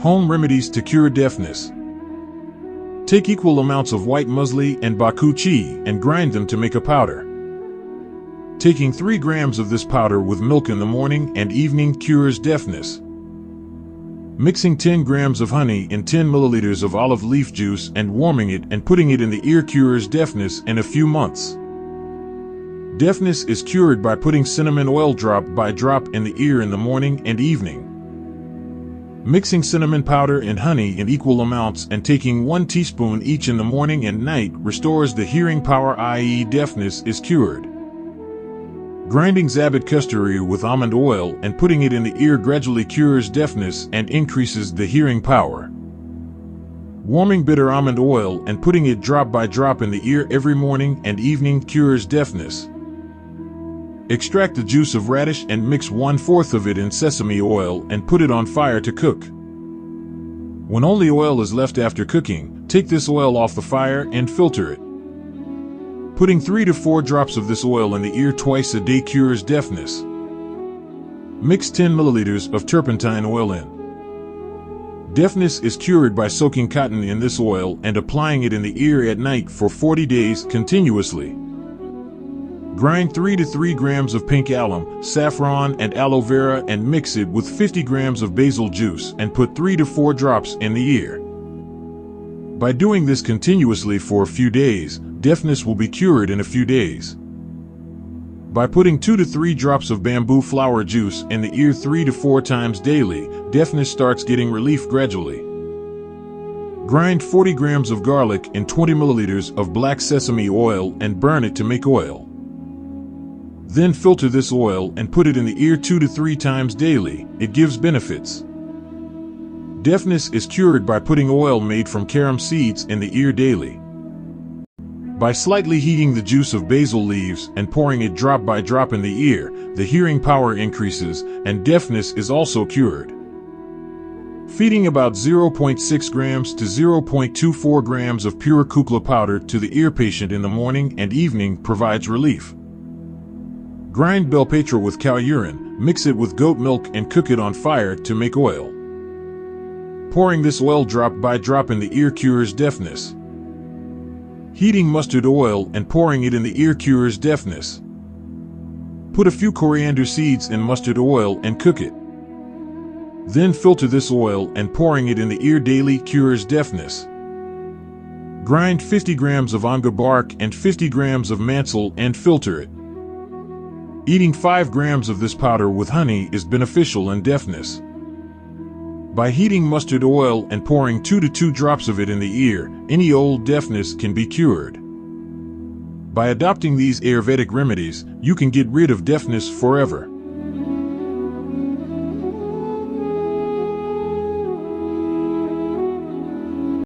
Home remedies to cure deafness. Take equal amounts of white muesli and bakuchi and grind them to make a powder. Taking 3 grams of this powder with milk in the morning and evening cures deafness. Mixing 10 grams of honey in 10 milliliters of olive leaf juice and warming it and putting it in the ear cures deafness in a few months. Deafness is cured by putting cinnamon oil drop by drop in the ear in the morning and evening. Mixing cinnamon powder and honey in equal amounts and taking 1 teaspoon each in the morning and night restores the hearing power, i.e. deafness is cured. Grinding zabad kasturi with almond oil and putting it in the ear gradually cures deafness and increases the hearing power. Warming bitter almond oil and putting it drop by drop in the ear every morning and evening cures deafness. Extract the juice of radish and mix 1/4 of it in sesame oil and put it on fire to cook. When only oil is left after cooking, take this oil off the fire and filter it. Putting 3 to 4 drops of this oil in the ear twice a day cures deafness. Mix 10 milliliters of turpentine oil in. Deafness is cured by soaking cotton in this oil and applying it in the ear at night for 40 days continuously. Grind 3 to 3 grams of pink alum, saffron, and aloe vera and mix it with 50 grams of basil juice and put 3 to 4 drops in the ear. By doing this continuously for a few days, deafness will be cured in a few days. By putting 2 to 3 drops of bamboo flower juice in the ear 3 to 4 times daily, deafness starts getting relief gradually. Grind 40 grams of garlic in 20 milliliters of black sesame oil and burn it to make oil. Then filter this oil and put it in the ear 2 to 3 times daily. It gives benefits. Deafness is cured by putting oil made from carom seeds in the ear daily. By slightly heating the juice of basil leaves and pouring it drop by drop in the ear, the hearing power increases and deafness is also cured. Feeding about 0.6 grams to 0.24 grams of pure kukla powder to the ear patient in the morning and evening provides relief. Grind bell patra with cow urine, mix it with goat milk and cook it on fire to make oil. Pouring this oil drop by drop in the ear cures deafness. Heating mustard oil and pouring it in the ear cures deafness. Put a few coriander seeds in mustard oil and cook it. Then filter this oil and pouring it in the ear daily cures deafness. Grind 50 grams of anga bark and 50 grams of mansel and filter it. Eating 5 grams of this powder with honey is beneficial in deafness. By heating mustard oil and pouring 2 to 2 drops of it in the ear, any old deafness can be cured. By adopting these Ayurvedic remedies, you can get rid of deafness forever.